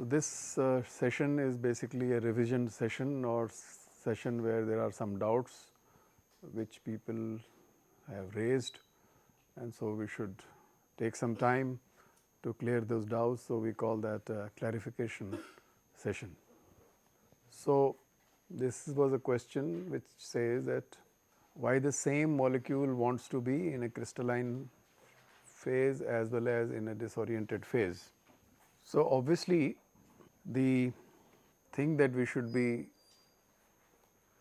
So, this session is basically a revision session or session where there are some doubts which people have raised, and so we should take some time to clear those doubts. So, we call that a clarification session. So, this was a question which says that why the same molecule wants to be in a crystalline phase as well as in a disoriented phase. So, obviously, the thing that we should be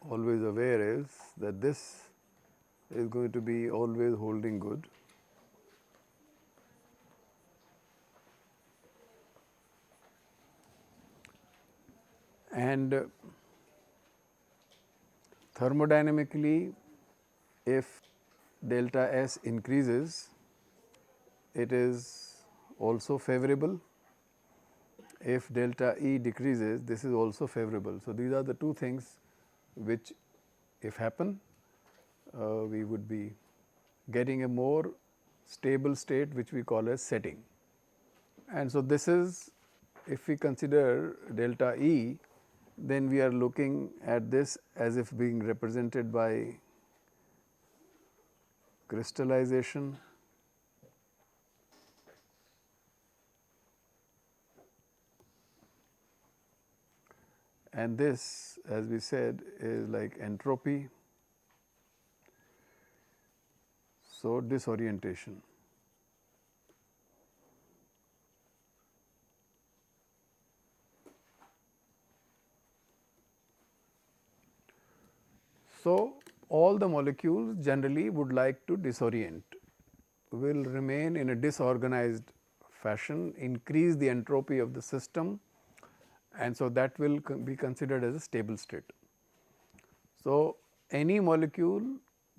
always aware is that this is going to be always holding good, and thermodynamically, if delta S increases, it is also favorable. If delta E decreases, this is also favorable. So, these are the two things which if happen, we would be getting a more stable state which we call as setting. And so, this is if we consider delta E, then we are looking at this as if being represented by crystallization and this, as we said, is like entropy. So, disorientation. So, all the molecules generally would like to disorient, will remain in a disorganized fashion, increase the entropy of the system, and so that will be considered as a stable state. So, any molecule,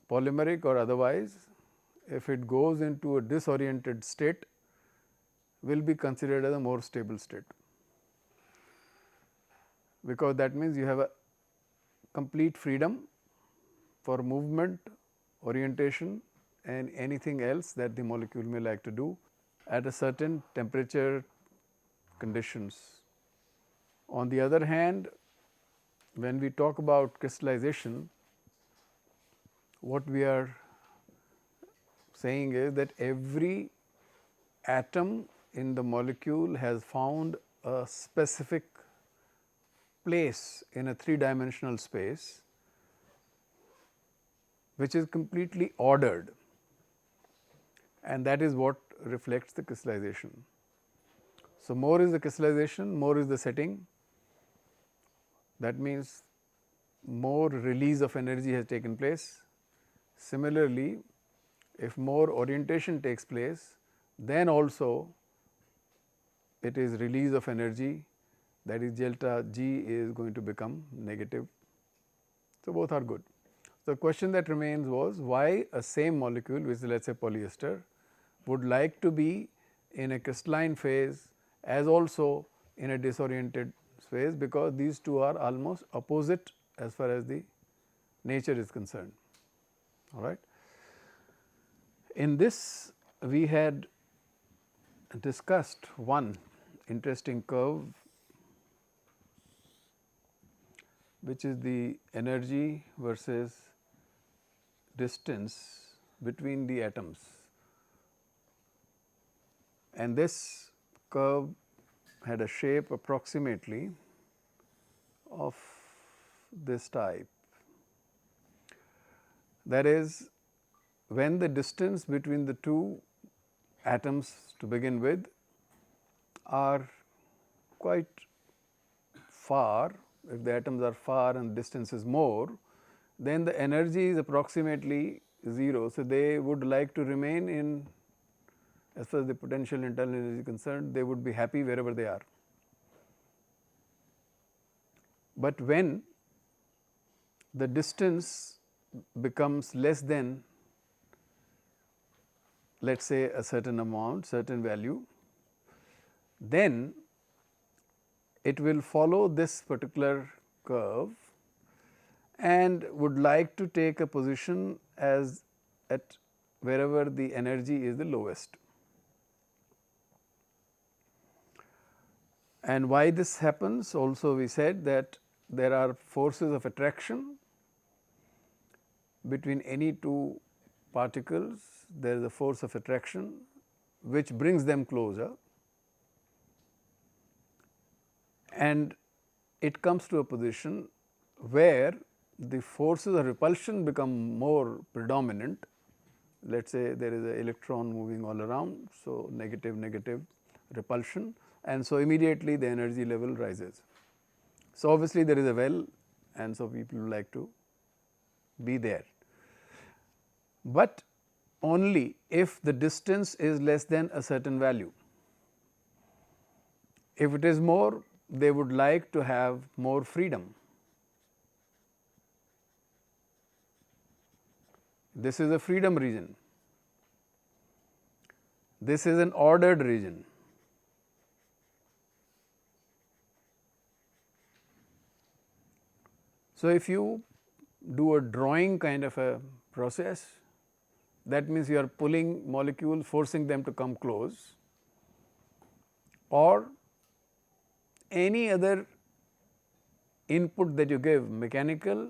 polymeric or otherwise, if it goes into a disoriented state, will be considered as a more stable state, because that means you have a complete freedom for movement, orientation, and anything else that the molecule may like to do at a certain temperature conditions. On the other hand, when we talk about crystallization, what we are saying is that every atom in the molecule has found a specific place in a three-dimensional space which is completely ordered, and that is what reflects the crystallization. So, more is the crystallization, more is the setting. That means more release of energy has taken place. Similarly, if more orientation takes place, then also it is release of energy, that is delta G is going to become negative. So, both are good. The question that remains was why a same molecule, which is let us say polyester, would like to be in a crystalline phase as also in a disoriented phase, because these two are almost opposite as far as the nature is concerned. All right. In this, we had discussed one interesting curve, which is the energy versus distance between the atoms, and this curve had a shape approximately of this type. That is, when the distance between the two atoms to begin with are quite far, if the atoms are far and distance is more, then the energy is approximately 0. So, they would like to remain in, as far as the potential internal energy is concerned, they would be happy wherever they are. But when the distance becomes less than, let us say, a certain amount, certain value, then it will follow this particular curve and would like to take a position as at wherever the energy is the lowest. And why this happens also, we said that there are forces of attraction between any two particles. There is a force of attraction which brings them closer, and it comes to a position where the forces of repulsion become more predominant. Let us say there is an electron moving all around, so negative repulsion, and so immediately the energy level rises. So, obviously, there is a well, and so people like to be there, but only if the distance is less than a certain value. If it is more, they would like to have more freedom. This is a freedom region. This is an ordered region. So, if you do a drawing kind of a process, that means you are pulling molecules, forcing them to come close, or any other input that you give, mechanical,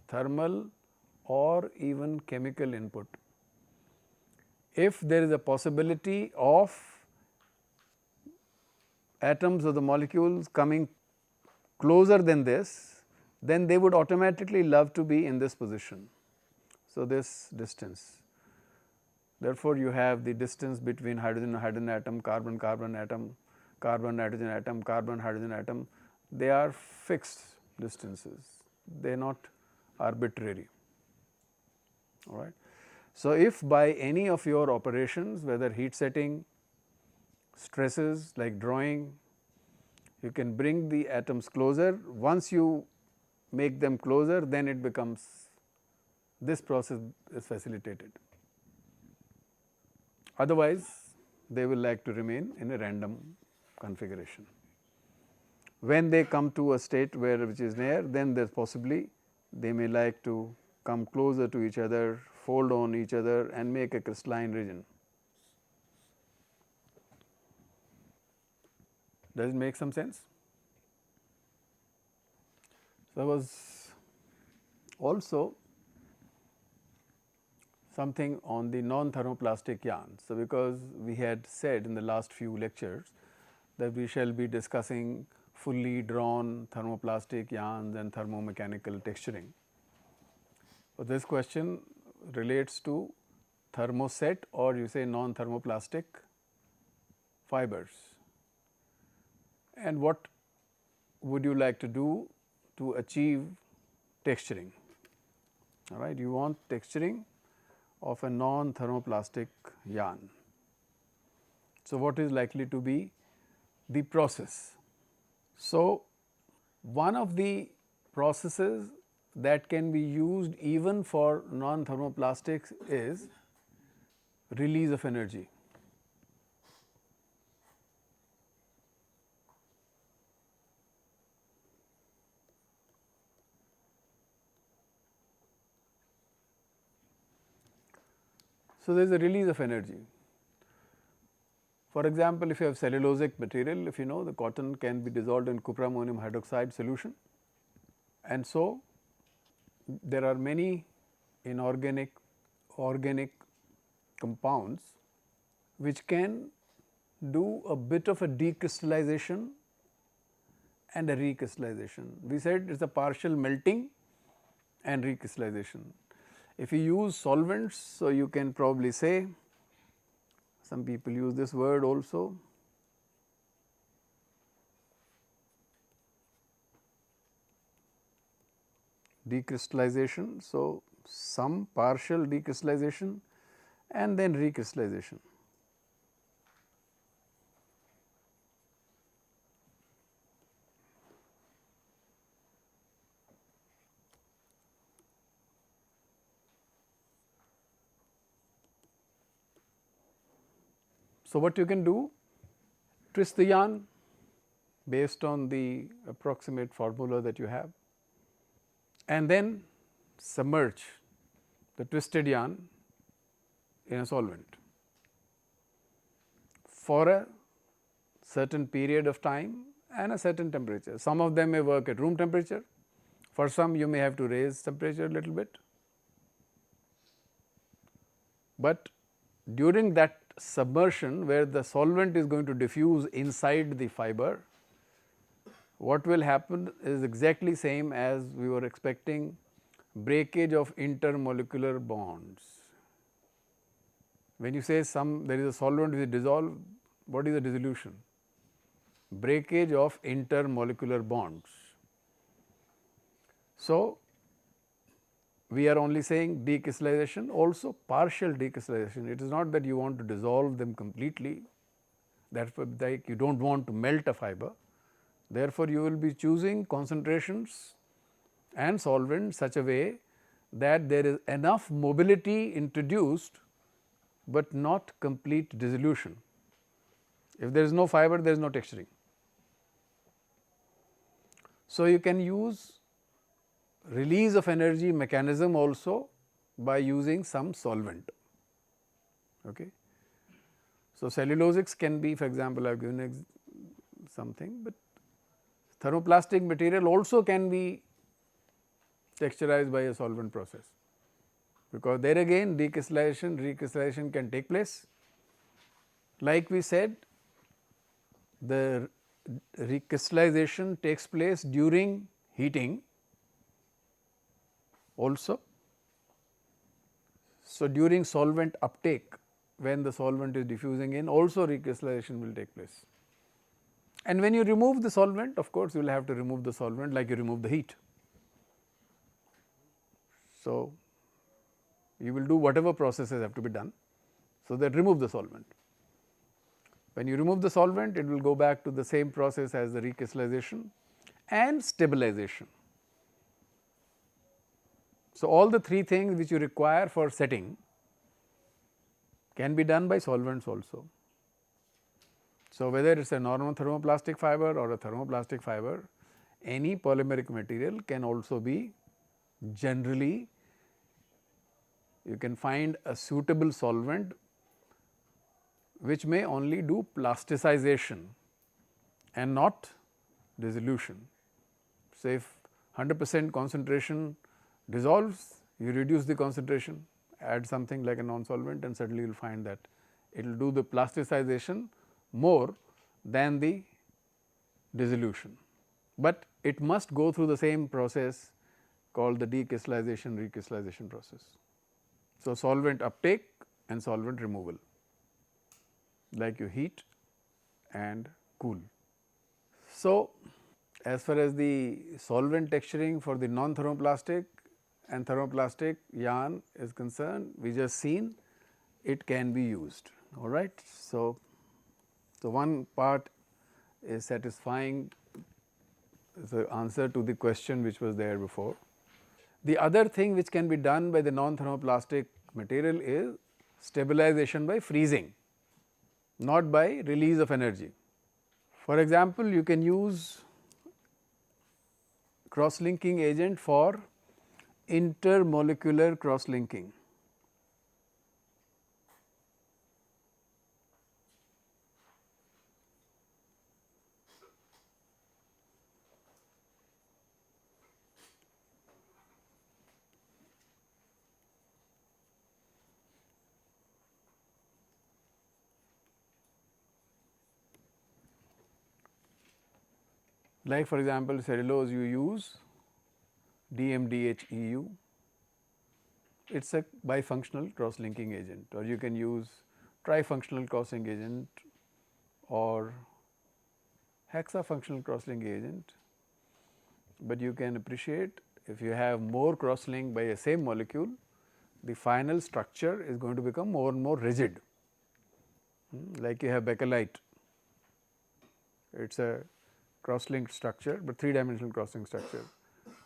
thermal, or even chemical input. If there is a possibility of atoms of the molecules coming closer than this, then they would automatically love to be in this position. So, this distance. Therefore, you have the distance between hydrogen atom, carbon atom, carbon nitrogen atom, carbon hydrogen atom. They are fixed distances, they are not arbitrary. All right. So, if by any of your operations, whether heat setting, stresses like drawing, you can bring the atoms closer, once you make them closer, then it becomes, this process is facilitated. Otherwise, they will like to remain in a random configuration. When they come to a state where which is near, then there is possibly they may like to come closer to each other, fold on each other and make a crystalline region. Does it make some sense? There was also something on the non-thermoplastic yarn. So, because we had said in the last few lectures that we shall be discussing fully drawn thermoplastic yarns and thermomechanical texturing. So, this question relates to thermoset, or you say non-thermoplastic fibers, and what would you like to do to achieve texturing. All right, you want texturing of a non-thermoplastic yarn. So, what is likely to be the process? So, one of the processes that can be used even for non-thermoplastics is release of energy. So, there is a release of energy. For example, if you have cellulosic material, if you know the cotton can be dissolved in cuprammonium hydroxide solution, and so there are many inorganic, organic compounds which can do a bit of a decrystallization and a recrystallization. We said it is a partial melting and recrystallization. If you use solvents, so you can probably say, some people use this word also, decrystallization. So, some partial decrystallization and then recrystallization. So, what you can do, twist the yarn based on the approximate formula that you have, and then submerge the twisted yarn in a solvent for a certain period of time, and a certain temperature. Some of them may work at room temperature, for some you may have to raise temperature a little bit. But during that submersion where the solvent is going to diffuse inside the fiber, what will happen is exactly same as we were expecting, breakage of intermolecular bonds. When you say there is a solvent which is dissolved, what is the dissolution? Breakage of intermolecular bonds. So, we are only saying decrystallization, also partial decrystallization. It is not that you want to dissolve them completely, therefore, like you do not want to melt a fiber. Therefore, you will be choosing concentrations and solvents such a way that there is enough mobility introduced, but not complete dissolution. If there is no fiber, there is no texturing. So, you can use release of energy mechanism also by using some solvent. Okay. So, cellulosics can be, for example, I have given something, but thermoplastic material also can be texturized by a solvent process, because there again decrystallization, recrystallization can take place. Like we said, the recrystallization takes place during heating also. So, during solvent uptake, when the solvent is diffusing in, also recrystallization will take place. And when you remove the solvent, of course, you will have to remove the solvent like you remove the heat. So, you will do whatever processes have to be done, so that remove the solvent. When you remove the solvent, it will go back to the same process as the recrystallization and stabilization. So, all the three things which you require for setting can be done by solvents also. So, whether it is a normal thermoplastic fiber or a thermoplastic fiber, any polymeric material can also be generally, you can find a suitable solvent which may only do plasticization and not dissolution. So, if 100% concentration dissolves, you reduce the concentration, add something like a non-solvent, and suddenly you will find that it will do the plasticization more than the dissolution. But it must go through the same process called the decrystallization recrystallization process. So, solvent uptake and solvent removal, like you heat and cool. So, as far as the solvent texturing for the non-thermoplastic and thermoplastic yarn is concerned, we just seen it can be used. All right. So, one part is satisfying the answer to the question which was there before. The other thing which can be done by the non-thermoplastic material is stabilization by freezing, not by release of energy. For example, you can use cross-linking agent for intermolecular cross-linking. Like for example, cellulose you use DMDHEU, it is a bifunctional cross-linking agent, or you can use trifunctional cross-linking agent or hexafunctional cross-linking agent. But you can appreciate, if you have more cross-link by a same molecule, the final structure is going to become more and more rigid. Like you have bakelite, it is a cross-linked structure, but 3-dimensional cross-link structure,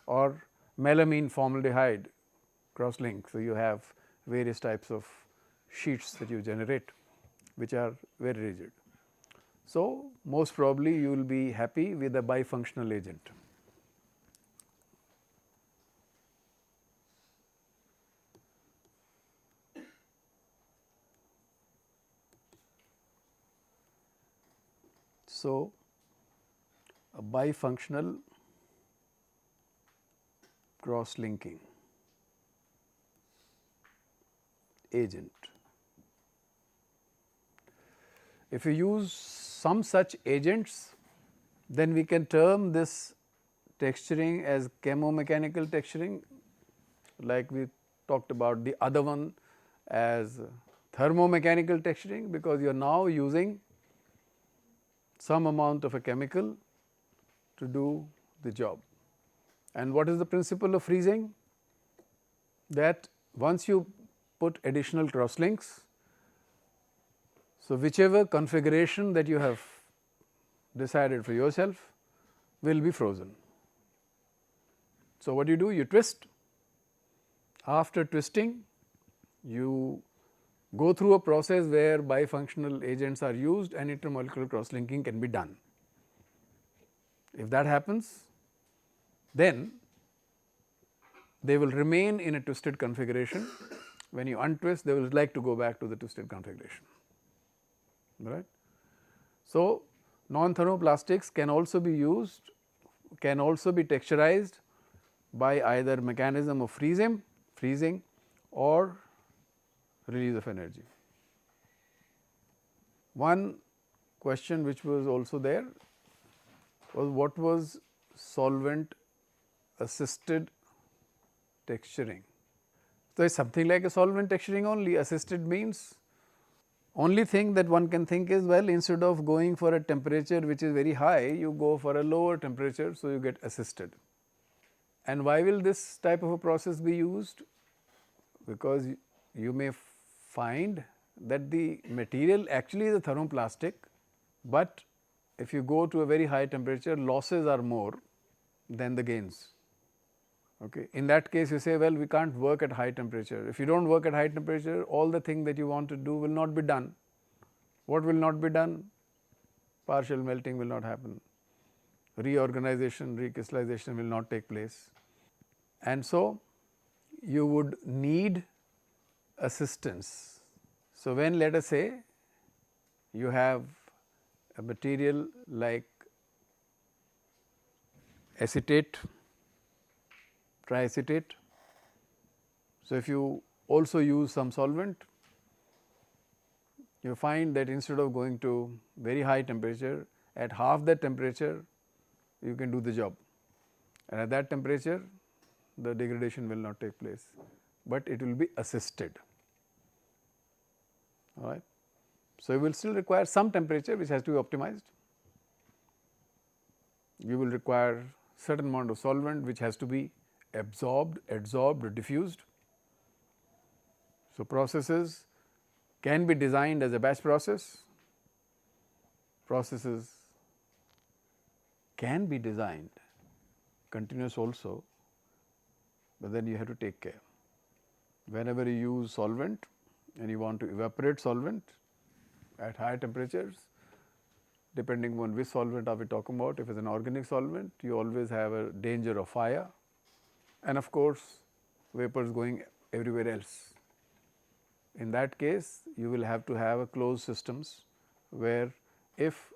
or melamine formaldehyde cross-link. So, you have various types of sheets that you generate which are very rigid. So, most probably you will be happy with a bifunctional agent. So, a bifunctional cross-linking agent. If you use some such agents, then we can term this texturing as chemomechanical texturing, like we talked about the other one as thermomechanical texturing, because you are now using some amount of a chemical to do the job. And what is the principle of freezing? That once you put additional crosslinks, so whichever configuration that you have decided for yourself will be frozen. So, what do? You twist. After twisting, you go through a process where bifunctional agents are used and intermolecular cross-linking can be done. If that happens, then they will remain in a twisted configuration. When you untwist, they will like to go back to the twisted configuration. Right. So, non-thermoplastics can also be used, can also be texturized by either mechanism of freezing or release of energy. One question which was also there was what was solvent assisted texturing. So, it is something like a solvent texturing only. Assisted means only thing that one can think is, well, instead of going for a temperature which is very high, you go for a lower temperature, so you get assisted. And why will this type of a process be used? Because you may find that the material actually is a thermoplastic, but if you go to a very high temperature, losses are more than the gains. Okay. In that case, you say, well, we can't work at high temperature. If you do not work at high temperature, all the thing that you want to do will not be done. What will not be done? Partial melting will not happen, reorganization, recrystallization will not take place. And so, you would need assistance. So, when let us say you have a material like acetate, triacetate. So, if you also use some solvent, you find that instead of going to very high temperature, at half that temperature you can do the job, and at that temperature the degradation will not take place, but it will be assisted. All right. So, you will still require some temperature which has to be optimized. You will require certain amount of solvent which has to be absorbed, adsorbed, diffused. So, processes can be designed as a batch process, processes can be designed continuous also, but then you have to take care. Whenever you use solvent and you want to evaporate solvent at higher temperatures, depending on which solvent are we talking about, if it is an organic solvent, you always have a danger of fire and of course, vapors going everywhere else. In that case, you will have to have a closed systems where if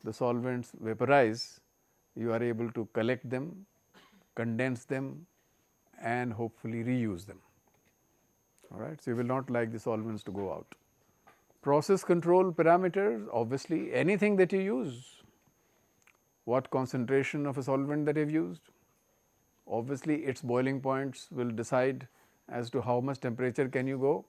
the solvents vaporize, you are able to collect them, condense them and hopefully reuse them. All right. So, you will not like the solvents to go out. Process control parameters, obviously anything that you use, what concentration of a solvent that you have used, obviously its boiling points will decide as to how much temperature can you go.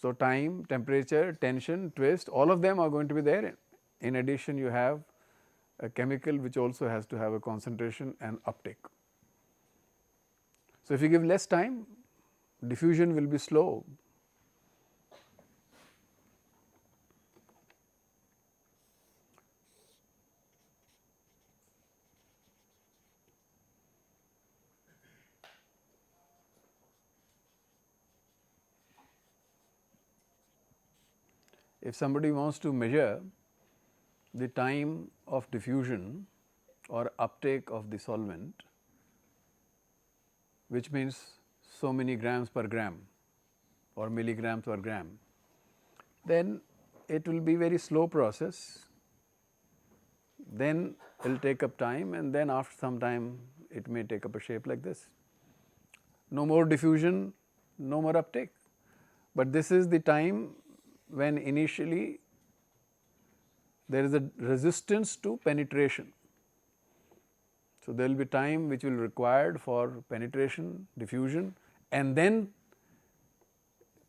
So, time, temperature, tension, twist, all of them are going to be there. In addition, you have a chemical which also has to have a concentration and uptake. So, if you give less time, diffusion will be slow. If somebody wants to measure the time of diffusion or uptake of the solvent, which means so many grams per gram or milligrams per gram, then it will be very slow process. then it will take up time, and then after some time it may take up a shape like this. No more diffusion, no more uptake, but this is the time when initially there is a resistance to penetration. So, there will be time which will be required for penetration, diffusion, and then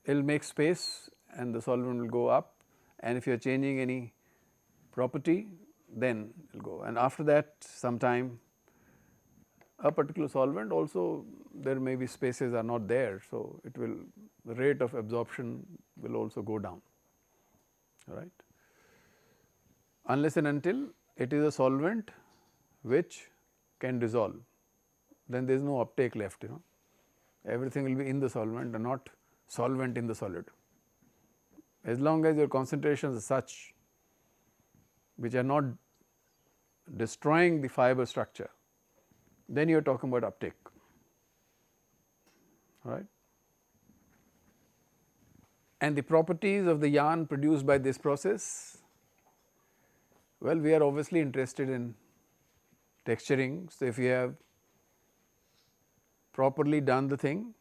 it will make space and the solvent will go up, and if you are changing any property, then it will go, and after that some time a particular solvent also there may be spaces are not there. So, it will, the rate of absorption will also go down, right, unless and until it is a solvent which can dissolve, then there is no uptake left, everything will be in the solvent and not solvent in the solid. As long as your concentrations are such which are not destroying the fiber structure, then you are talking about uptake, right. And the properties of the yarn produced by this process, well, we are obviously interested in texturing. So, if you have properly done the thing,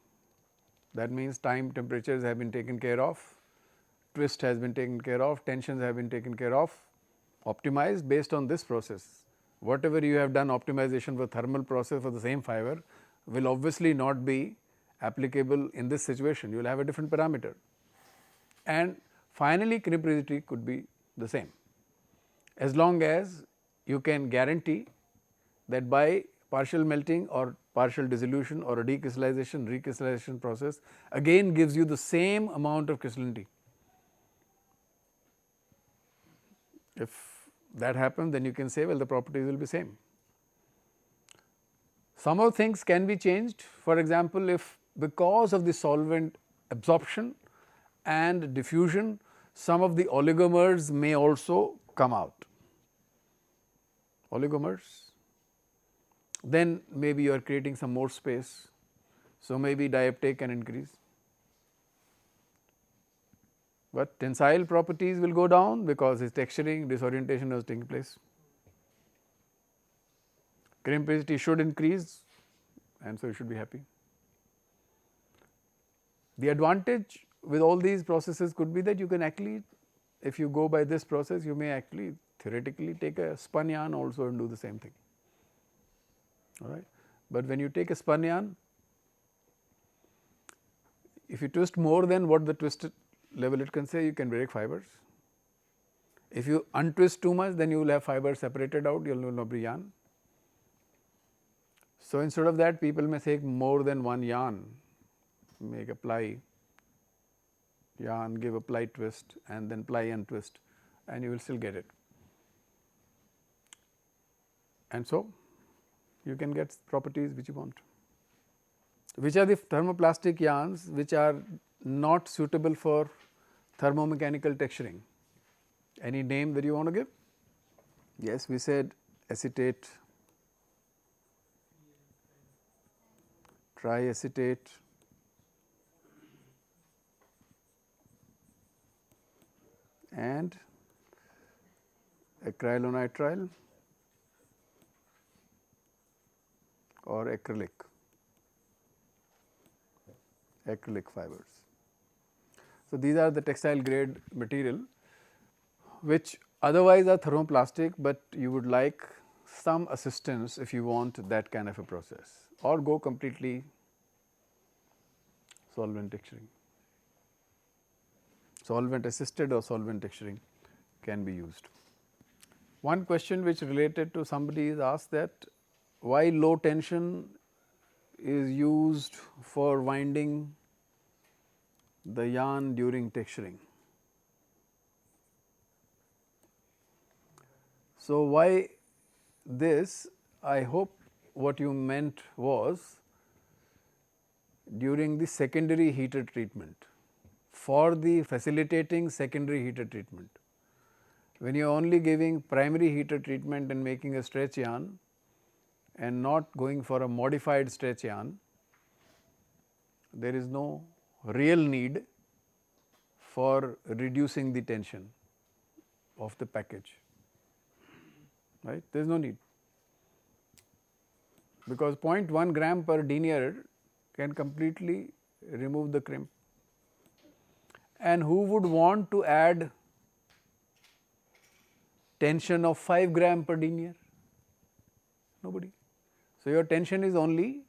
that means time, temperatures have been taken care of, twist has been taken care of, tensions have been taken care of, optimized based on this process. Whatever you have done optimization for thermal process for the same fiber will obviously not be applicable in this situation, you will have a different parameter. And finally, crimp rigidity could be the same, as long as you can guarantee that by partial melting or partial dissolution or a decrystallization, recrystallization process again gives you the same amount of crystallinity. If that happens, then you can say, well, the properties will be same. Some of things can be changed. For example, if because of the solvent absorption and diffusion, some of the oligomers may also come out. Oligomers, then maybe you are creating some more space. So, maybe diuptake can increase, but tensile properties will go down because its texturing disorientation has taken place. Crimp rigidity should increase, and so you should be happy. The advantage with all these processes could be that you can actually, if you go by this process, you may actually theoretically take a spun yarn also and do the same thing, all right. But when you take a spun yarn, if you twist more than what the twisted level it can say, you can break fibers. If you untwist too much, then you will have fibers separated out, you will not be yarn. So, instead of that, people may take more than one yarn, make a ply yarn, give a ply twist and then ply and twist, and you will still get it. And so, you can get properties which you want. Which are the thermoplastic yarns which are not suitable for thermomechanical texturing? Any name that you want to give? Yes, we said acetate, triacetate, and acrylonitrile or acrylic fibers. So, these are the textile grade material which otherwise are thermoplastic, but you would like some assistance if you want that kind of a process, or go completely solvent texturing. Solvent assisted or solvent texturing can be used. One question which related to somebody is asked that why low tension is used for winding the yarn during texturing. So, why this? I hope what you meant was during the secondary heater treatment, for the facilitating secondary heater treatment. When you are only giving primary heater treatment and making a stretch yarn and not going for a modified stretch yarn, there is no real need for reducing the tension of the package. right, there is no need, because 0.1 gram per denier can completely remove the crimp. And who would want to add tension of 5 gram per denier? Nobody. So, your tension is only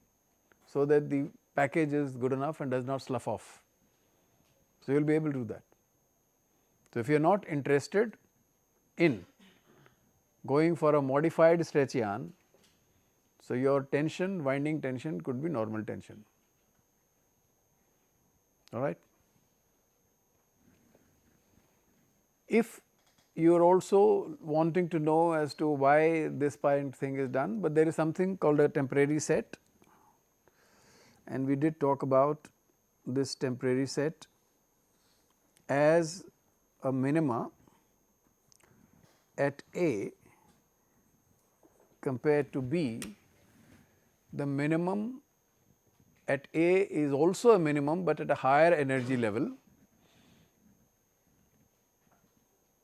so that the package is good enough and does not slough off. So, you will be able to do that. So, if you are not interested in going for a modified stretch yarn, so your tension, winding tension could be normal tension. All right. If you are also wanting to know as to why this kind of thing is done, but there is something called a temporary set, and we did talk about this temporary set as a minima at A compared to B. The minimum at A is also a minimum, but at a higher energy level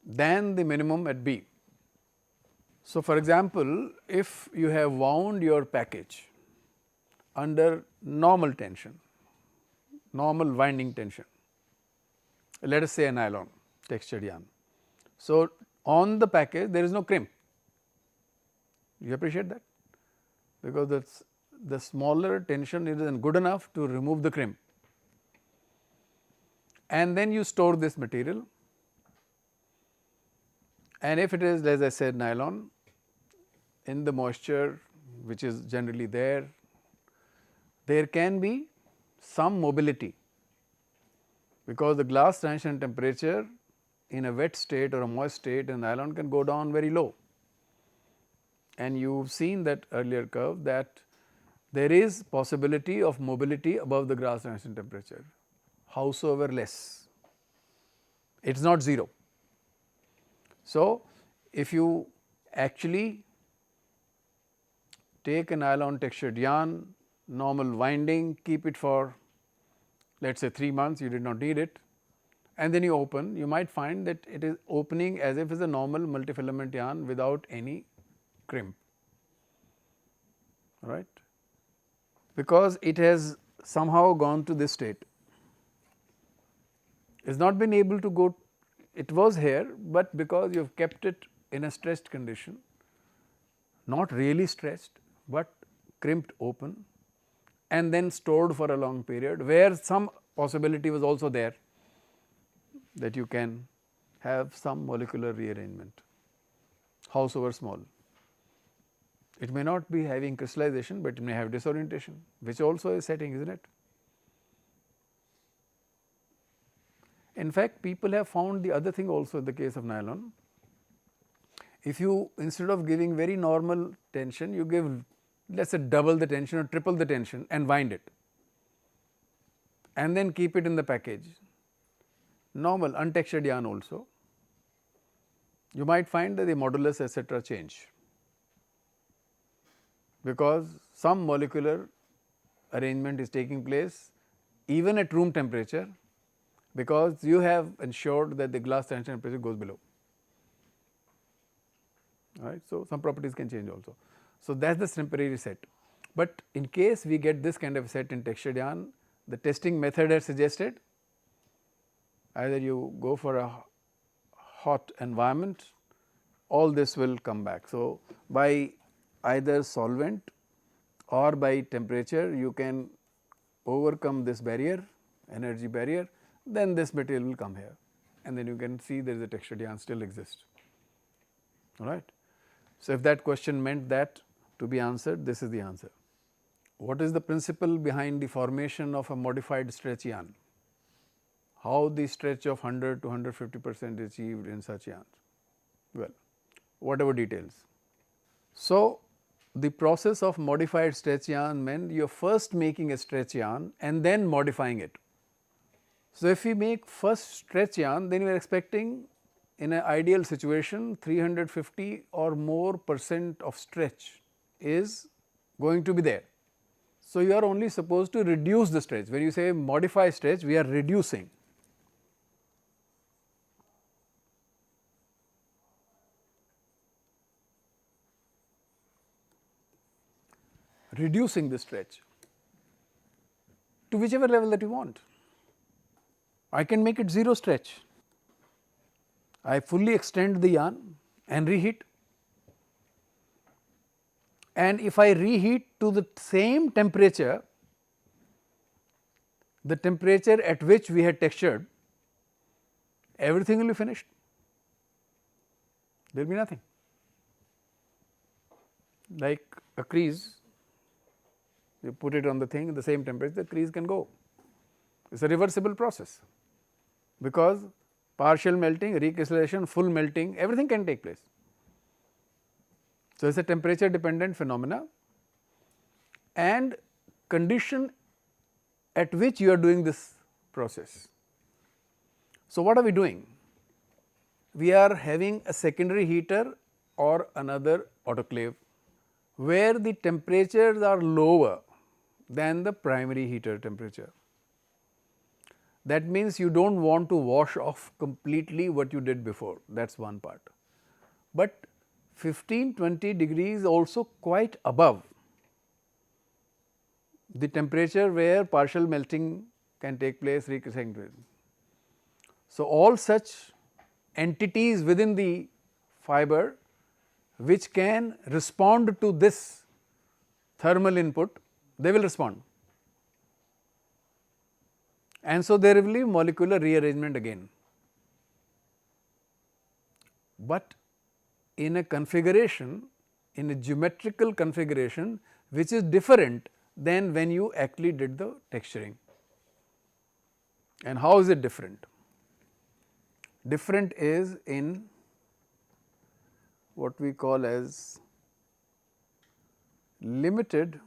than the minimum at B. So, for example, if you have wound your package under normal tension, normal winding tension, let us say a nylon textured yarn. So, on the package there is no crimp. You appreciate that, because the smaller tension is good enough to remove the crimp, and then you store this material, and if it is, as I said, nylon, in the moisture which is generally there can be some mobility, because the glass transition temperature in a wet state or a moist state in nylon can go down very low. And you have seen that earlier curve that there is possibility of mobility above the glass transition temperature, howsoever less, it is not 0. So, if you actually take a nylon textured yarn, normal winding, keep it for let us say 3 months, you did not need it, and then you open, you might find that it is opening as if it is a normal multifilament yarn without any crimp, right, because it has somehow gone to this state. It has not been able to go, it was here, but because you have kept it in a stressed condition, not really stressed, but crimped open and then stored for a long period, where some possibility was also there that you can have some molecular rearrangement, howsoever small. It may not be having crystallization, but it may have disorientation, which also is setting, is not it? In fact, people have found the other thing also in the case of nylon. If you, instead of giving very normal tension, you give, let us say, double the tension or triple the tension and wind it, and then keep it in the package, normal untextured yarn also, you might find that the modulus etc. change, because some molecular arrangement is taking place even at room temperature, because you have ensured that the glass transition temperature goes below, right. So, some properties can change also. So, that is the temporary set, but in case we get this kind of set in textured yarn, the testing method has suggested either you go for a hot environment, all this will come back. So, by either solvent or by temperature you can overcome this barrier, energy barrier, then this material will come here, and then you can see there is a textured yarn still exists, all right. So, if that question meant that to be answered, this is the answer. What is the principle behind the formation of a modified stretch yarn? How the stretch of 100 to 150% is achieved in such yarns? Well, whatever details. So, the process of modified stretch yarn meant you are first making a stretch yarn and then modifying it. So, if we make first stretch yarn, then we are expecting in an ideal situation 350 or more % of stretch is going to be there. So, you are only supposed to reduce the stretch. When you say modify stretch, we are reducing. reducing the stretch to whichever level that you want. I can make it 0 stretch. I fully extend the yarn and reheat, and if I reheat to the same temperature, the temperature at which we had textured, everything will be finished. There will be nothing. Like a crease, you put it on the thing in the same temperature, the crease can go. It is a reversible process, because partial melting, recrystallization, full melting, everything can take place. So, it is a temperature dependent phenomena, and condition at which you are doing this process. So, what are we doing? We are having a secondary heater or another autoclave where the temperatures are lower than the primary heater temperature. That means you do not want to wash off completely what you did before, that is one part. But 15-20 degrees also quite above the temperature where partial melting can take place, recrystallization. So, all such entities within the fiber which can respond to this thermal input, they will respond, and so there will be molecular rearrangement again. But in a configuration, in a geometrical configuration which is different than when you actually did the texturing. And how is it different? Different is in what we call as limited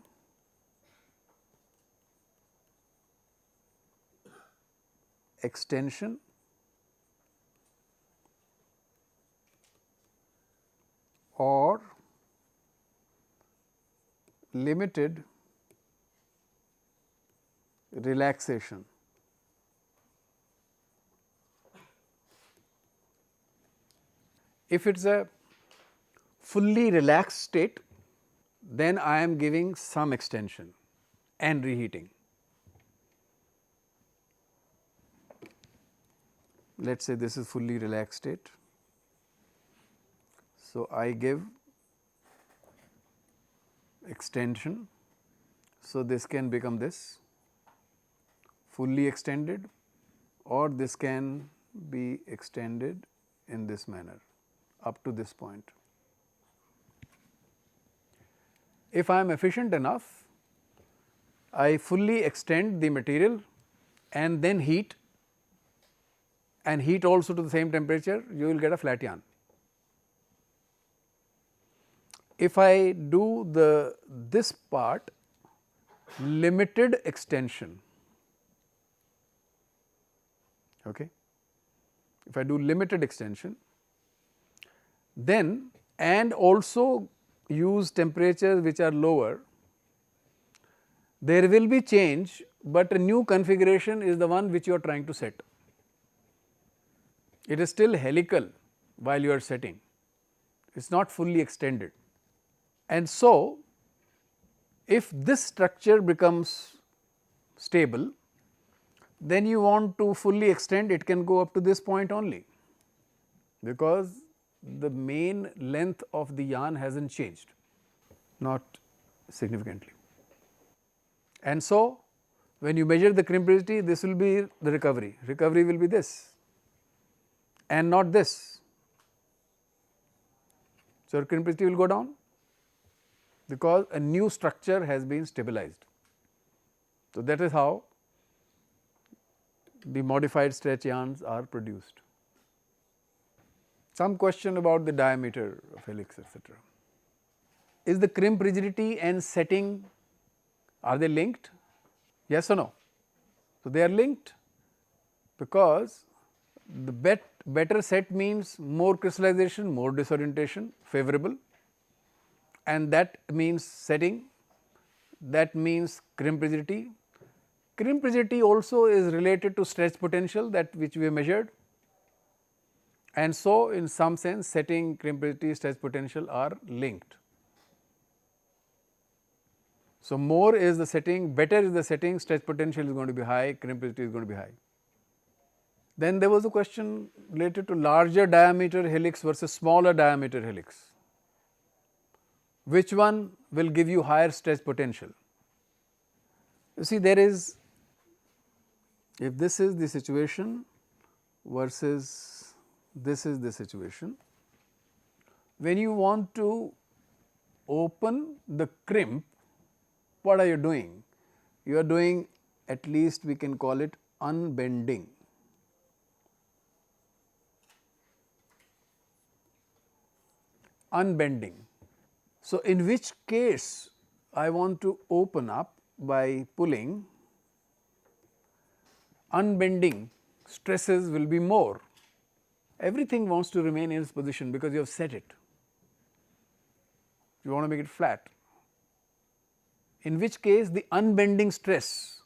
extension or limited relaxation. If it is a fully relaxed state, then I am giving some extension and reheating. Let us say this is fully relaxed state. So, I give extension. So, this can become this fully extended, or this can be extended in this manner up to this point. If I am efficient enough, I fully extend the material and then heat, and heat also to the same temperature, you will get a flat yarn. If I do this part limited extension, okay. If I do limited extension, then and also use temperatures which are lower, there will be change, but a new configuration is the one which you are trying to set. It is still helical while you are setting, it is not fully extended. And so, if this structure becomes stable, then you want to fully extend, it can go up to this point only, because the main length of the yarn has not changed, not significantly. And so, when you measure the crimprigidity, this will be the recovery will be this and not this. So, crimprigidity will go down because a new structure has been stabilized. So, that is how the modified stretch yarns are produced. Some question about the diameter of helix, etc. Is the crimp rigidity and setting, are they linked? Yes or no? So, they are linked because the better set means more crystallization, more disorientation, favorable, and that means setting, that means crimp rigidity. Crimp rigidity also is related to stretch potential, that which we have measured, and so in some sense setting, crimp rigidity, stretch potential are linked. So, more is the setting, better is the setting, stretch potential is going to be high, crimp rigidity is going to be high. Then there was a question related to larger diameter helix versus smaller diameter helix. Which one will give you higher stretch potential? You see, there is, if this is the situation versus this is the situation, when you want to open the crimp, what are you doing? You are doing, at least we can call it unbending. Unbending. So, in which case I want to open up by pulling, unbending stresses will be more. Everything wants to remain in its position because you have set it. You want to make it flat, in which case the unbending stress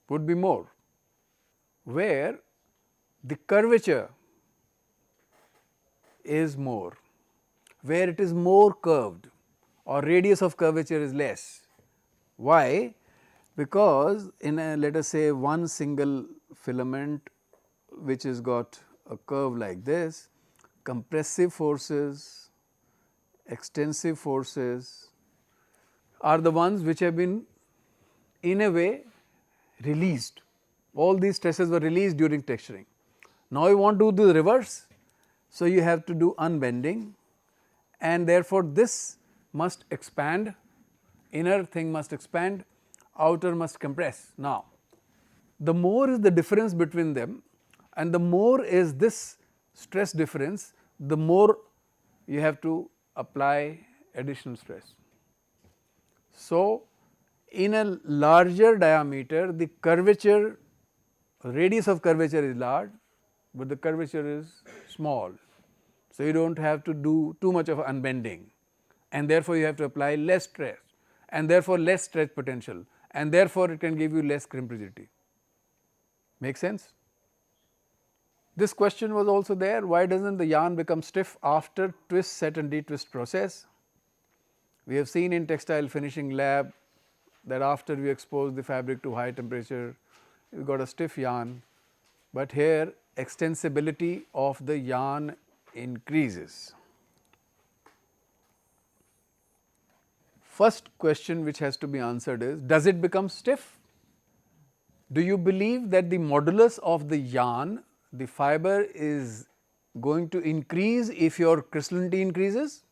would be more, where the curvature is more, where it is more curved or radius of curvature is less. Why? Because in a, let us say, one single filament which has got a curve like this, compressive forces, extensive forces are the ones which have been in a way released. All these stresses were released during texturing. Now, you want to do the reverse. So, you have to do unbending, and therefore, this must expand, inner thing must expand, outer must compress. Now, the more is the difference between them and the more is this stress difference, the more you have to apply additional stress. So, in a larger diameter, the curvature, radius of curvature is large, but the curvature is small. So, you do not have to do too much of unbending, and therefore, you have to apply less stress, and therefore, less stretch potential, and therefore, it can give you less crimp rigidity. Make sense? This question was also there, why does not the yarn become stiff after twist, set and detwist process? We have seen in textile finishing lab that after we expose the fabric to high temperature, you got a stiff yarn, but here extensibility of the yarn increases. First question which has to be answered is, does it become stiff? Do you believe that the modulus of the yarn, the fiber is going to increase if your crystallinity increases?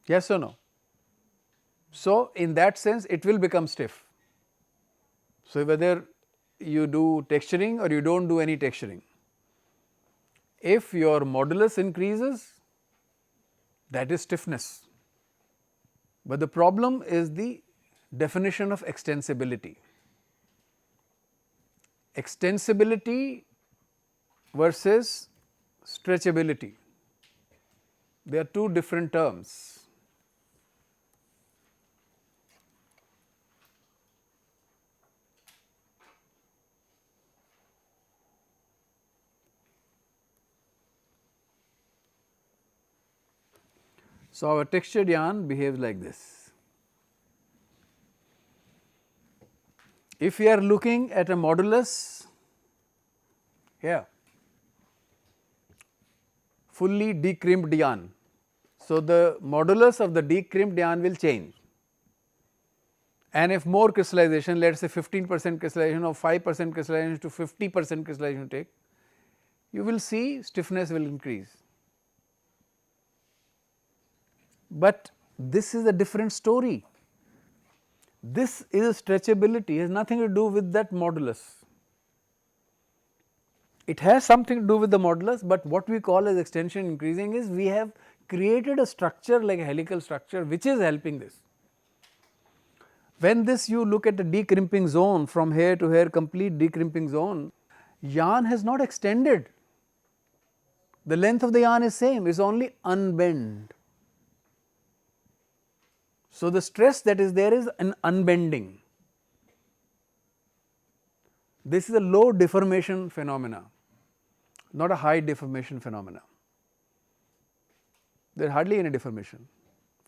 Yes or no? So, in that sense it will become stiff. So, whether you do texturing or you do not do any texturing, if your modulus increases, that is stiffness. But the problem is the definition of extensibility. Extensibility versus stretchability, they are two different terms. So, our textured yarn behaves like this. If we are looking at a modulus here, fully decrimped yarn. So, the modulus of the decrimped yarn will change, and if more crystallization, let us say 15% crystallization or 5% crystallization to 50% crystallization take, you will see stiffness will increase. But this is a different story. This is stretchability, has nothing to do with that modulus. It has something to do with the modulus, but what we call as extension increasing is we have created a structure like a helical structure which is helping this. When this you look at the decrimping zone from here to here, complete decrimping zone, yarn has not extended. The length of the yarn is same, is only unbent. So, the stress that is there is an unbending. This is a low deformation phenomena, not a high deformation phenomena. There is hardly any deformation.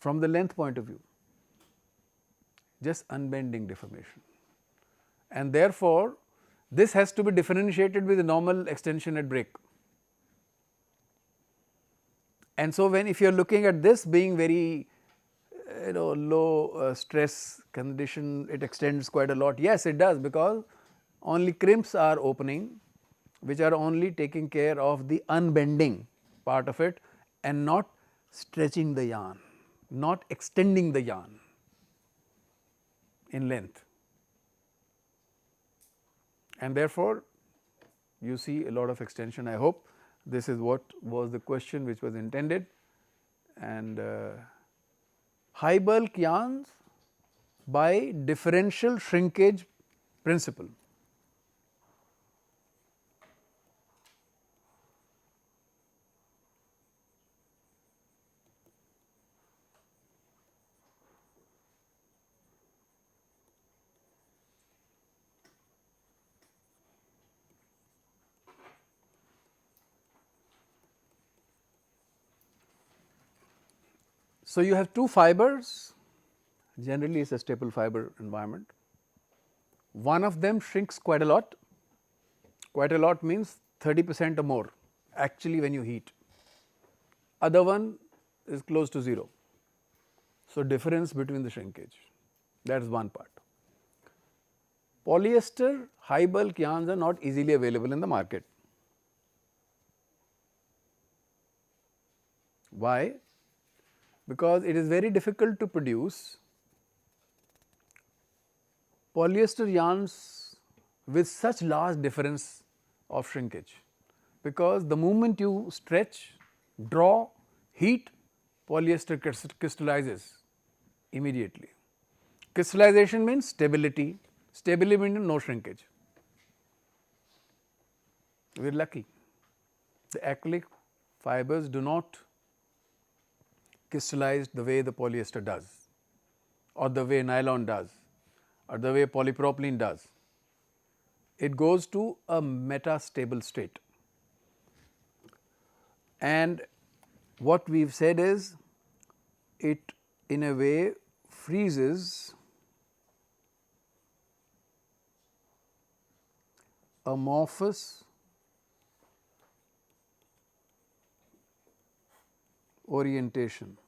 from the length point of view, just unbending deformation. And therefore, this has to be differentiated with the normal extension at break. And so, when if you are looking at this being very low stress condition, it extends quite a lot. Yes, it does, because only crimps are opening, which are only taking care of the unbending part of it and not stretching the yarn, not extending the yarn in length. And therefore, you see a lot of extension. I hope this is what was the question which was intended. And high bulk yarns by differential shrinkage principle. So, you have two fibers, generally it is a staple fiber environment. One of them shrinks quite a lot means 30% or more actually when you heat, other one is close to 0. So, difference between the shrinkage, that is one part. Polyester high bulk yarns are not easily available in the market. Why? Because it is very difficult to produce polyester yarns with such large difference of shrinkage, because the moment you stretch, draw, heat, polyester crystallizes immediately. Crystallization means stability, stability means no shrinkage. We are lucky. The acrylic fibers do not crystallize the way the polyester does, or the way nylon does, or the way polypropylene does. It goes to a metastable state. And what we have said is, it in a way freezes amorphous orientation.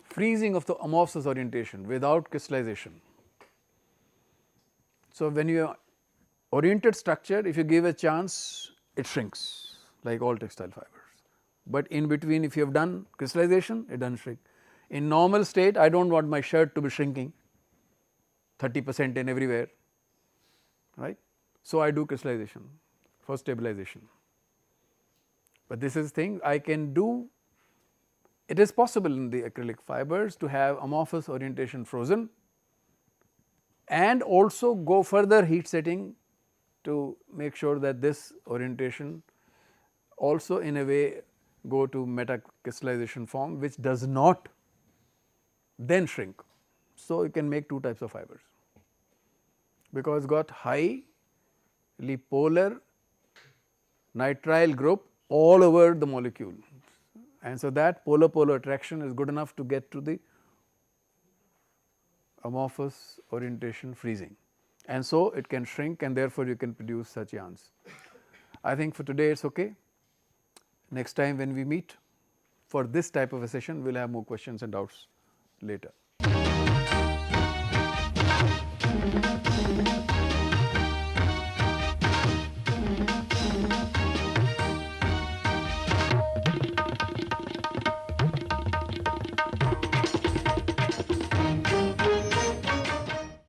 Freezing of the amorphous orientation without crystallization. So, when you oriented structure, if you give a chance, it shrinks like all textile fibers, but in between if you have done crystallization, it does not shrink. In normal state, I do not want my shirt to be shrinking 30% in everywhere, right. So, I do crystallization for stabilization, but this is thing I can do. It is possible in the acrylic fibers to have amorphous orientation frozen and also go further heat setting to make sure that this orientation also in a way go to metacrystallization form, which does not then shrink. So, you can make two types of fibers, because got highly polar nitrile group all over the molecule, and so that polar attraction is good enough to get to the amorphous orientation freezing, and so it can shrink, and therefore you can produce such yarns. I think for today it is okay. Next time when we meet for this type of a session, we will have more questions and doubts later.